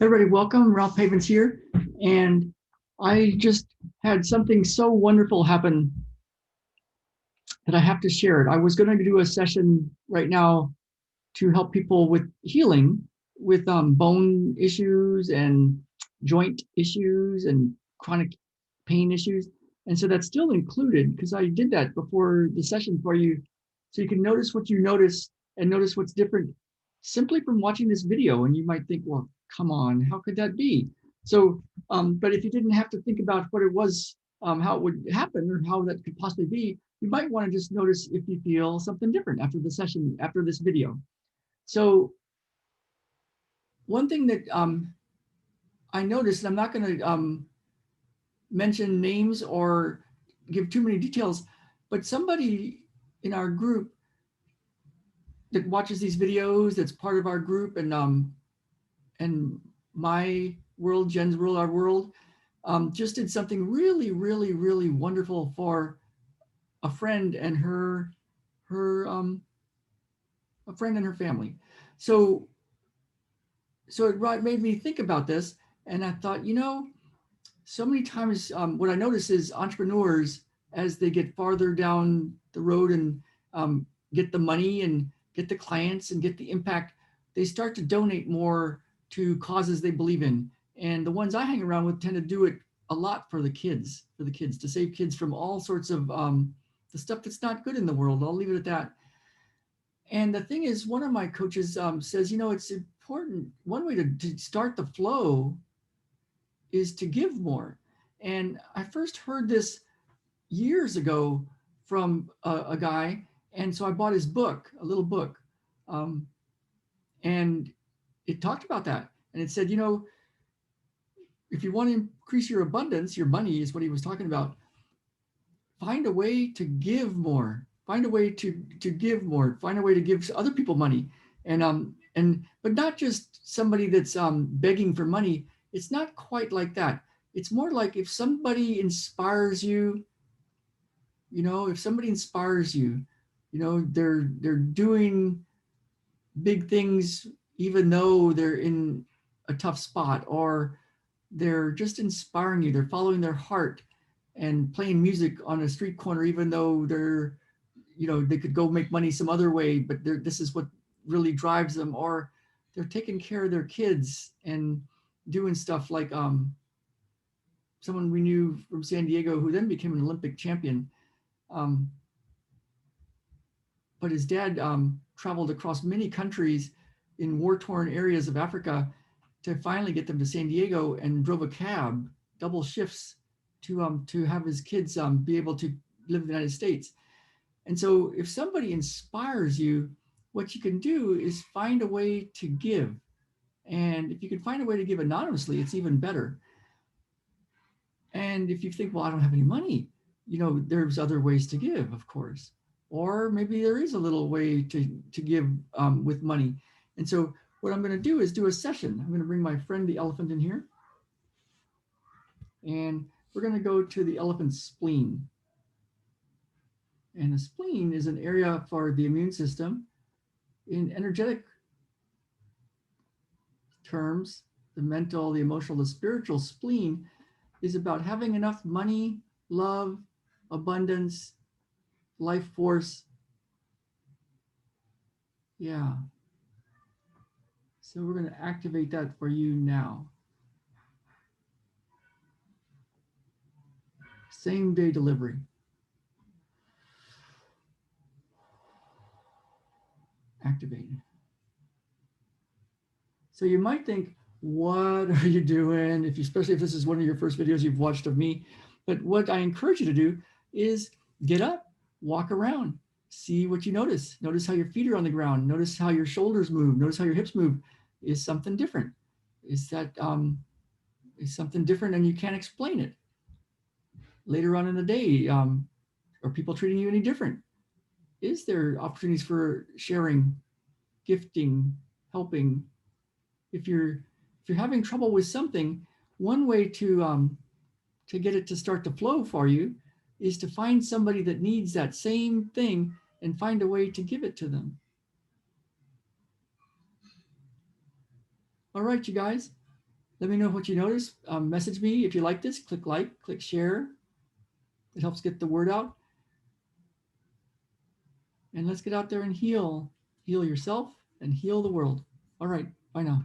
Everybody, welcome. Ralph Havens here. And I just had something so wonderful happen that I have to share it. I was going to do a session right now to help people with healing with bone issues and joint issues and chronic pain issues. And so that's still included because I did that before the session for you. So you can notice what you notice and notice what's different simply from watching this video. And you might think, well, come on, how could that be? So, but if you didn't have to think about what it was, how it would happen or how that could possibly be, you might want to just notice if you feel something different after the session, after this video. So one thing that I noticed, and I'm not going to mention names or give too many details, but somebody in our group that watches these videos, that's part of our group, and my world, Jen's world, our world, just did something really, really, really wonderful for a friend and a friend and her family. So it made me think about this, and I thought, so many times what I notice is entrepreneurs, as they get farther down the road and get the money and get the clients and get the impact, they start to donate more to causes they believe in. And the ones I hang around with tend to do it a lot for the kids, to save kids from all sorts of the stuff that's not good in the world. I'll leave it at that. And the thing is, one of my coaches says, it's important. One way to start the flow is to give more. And I first heard this years ago from a guy. And so I bought his book, a little book. Um, and it talked about that. And it said, if you want to increase your abundance, your money is what he was talking about, find a way to give more. Find a way to give more. Find a way to give other people money. And but not just somebody that's begging for money. It's not quite like that. It's more like if somebody inspires you, if somebody inspires you, they're doing big things even though they're in a tough spot, or they're just inspiring you. They're following their heart and playing music on a street corner even though they could go make money some other way, but this is what really drives them. Or they're taking care of their kids and doing stuff like someone we knew from San Diego who then became an Olympic champion. Um, but his dad traveled across many countries in war-torn areas of Africa to finally get them to San Diego, and drove a cab, double shifts, to have his kids be able to live in the United States. And so if somebody inspires you, what you can do is find a way to give. And if you can find a way to give anonymously, it's even better. And if you think, well, I don't have any money, there's other ways to give, of course. Or maybe there is a little way to give with money. And so what I'm going to do is do a session. I'm going to bring my friend, the elephant, in here. And we're going to go to the elephant's spleen. And the spleen is an area for the immune system. In energetic terms, the mental, the emotional, the spiritual spleen is about having enough money, love, abundance, life force. Yeah. So we're going to activate that for you now. Same day delivery. Activate. So you might think, what are you doing? Especially if this is one of your first videos you've watched of me. But what I encourage you to do is get up, walk around, see what you notice. Notice how your feet are on the ground. Notice how your shoulders move. Notice how your hips move. Is something different? Is something different and you can't explain it? Later on in the day, are people treating you any different? Is there opportunities for sharing, gifting, helping? If you're having trouble with something, one way to get it to start to flow for you is to find somebody that needs that same thing and find a way to give it to them. All right, you guys. Let me know what you notice. Message me if you like this. Click like, click share. It helps get the word out. And let's get out there and heal. Heal yourself and heal the world. All right. Bye now.